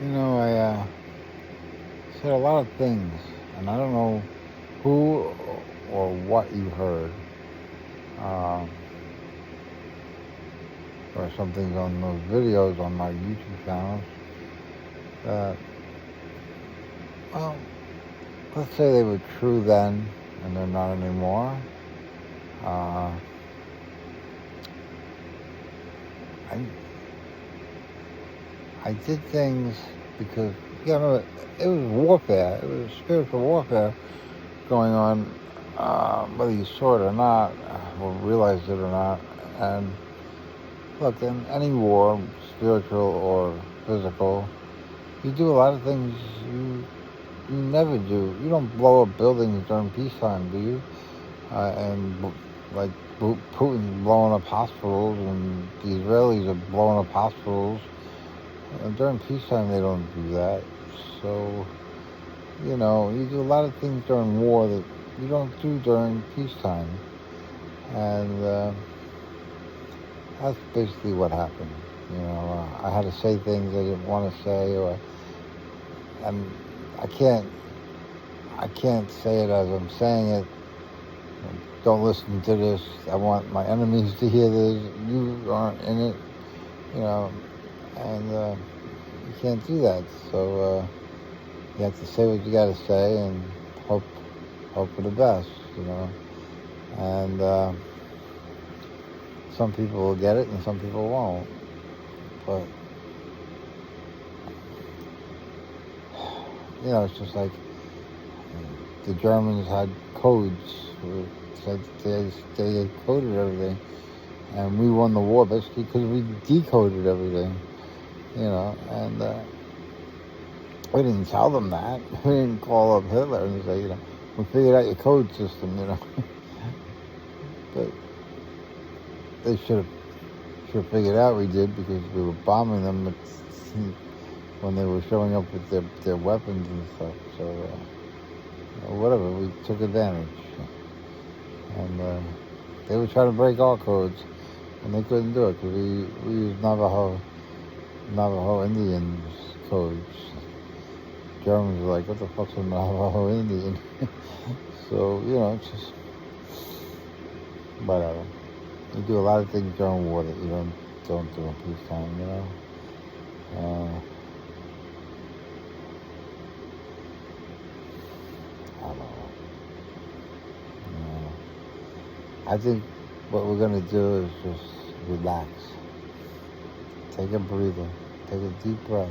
I said a lot of things, and I don't know who or what you heard, uh, or some things on those videos on my YouTube channel that, well, let's say they were true then and they're not anymore. Uh, I I did things because it was warfare. It was spiritual warfare going on, whether you saw it or not, or realized it or not. And look, in any war, spiritual or physical, you do a lot of things you never do. You don't blow up buildings during peacetime, do you? Like Putin blowing up hospitals, and the Israelis are blowing up hospitals. And during peacetime, they don't do that. So, you do a lot of things during war that you don't do during peacetime. And that's basically what happened. I had to say things I didn't want to say, and I can't say it as I'm saying it. Don't listen to this. I want my enemies to hear this. You aren't in it, and you can't do that. So you have to say what you got to say and hope for the best, And some people will get it and some people won't. But it's just like the Germans had codes. Said they coded everything, and we won the war basically because we decoded everything. And we didn't tell them that. We didn't call up Hitler and say, we figured out your code system, But they should have figured out we did, because we were bombing them when they were showing up with their weapons and stuff. So whatever, we took advantage. And they were trying to break our codes, and they couldn't do it because we used Navajo Indians codes. Germans were like, what the fuck's a Navajo Indian? So, it's just whatever. You do a lot of things during war that you don't do in peacetime, I don't know. I think what we're going to do is just relax. Take a breather. Take a deep breath.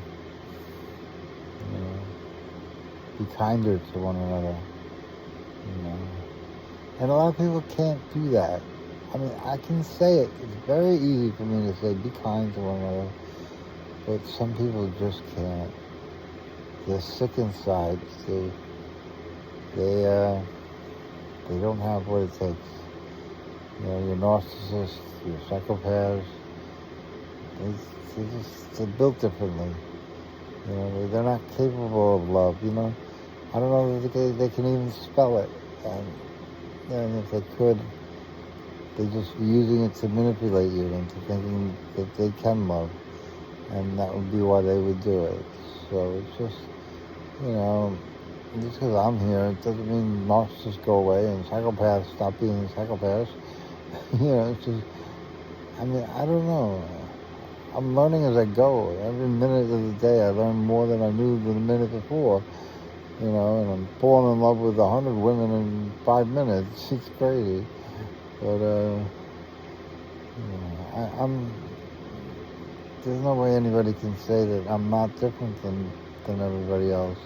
Be kinder to one another. And a lot of people can't do that. I mean, I can say it. It's very easy for me to say, be kind to one another. But some people just can't. They're sick inside. They don't have what it takes. You're narcissists, you're psychopaths. They're built differently. They're not capable of love. I don't know if they can even spell it. And if they could, they just be using it to manipulate you into thinking that they can love. And that would be why they would do it. So it's just, just because I'm here, it doesn't mean narcissists go away and psychopaths stop being psychopaths. It's just, I don't know. I'm learning as I go. Every minute of the day, I learn more than I knew the minute before. And I'm falling in love with 100 women in 5 minutes. It's crazy. But, there's no way anybody can say that I'm not different than everybody else.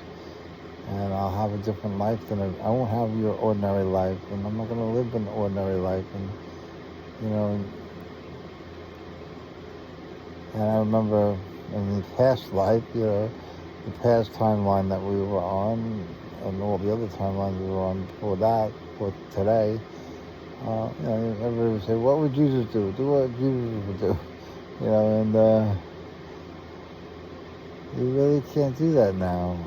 And I'll have a different life I won't have your ordinary life, and I'm not going to live an ordinary life. And I remember in the past life, the past timeline that we were on, and all the other timelines we were on before that, for today, everybody would say, what would Jesus do? Do what Jesus would do. And you really can't do that now.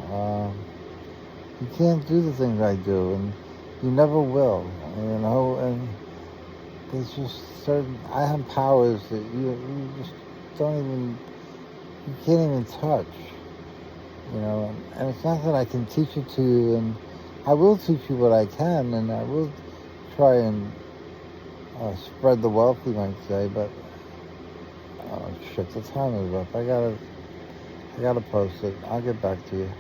You can't do the things I do, and you never will, and there's just I have powers that you just you can't even touch. you know, and it's not that I can teach it to you, and I will teach you what I can, and I will try and spread the wealth, you might say, but shit, the time is up. I gotta post it. I'll get back to you.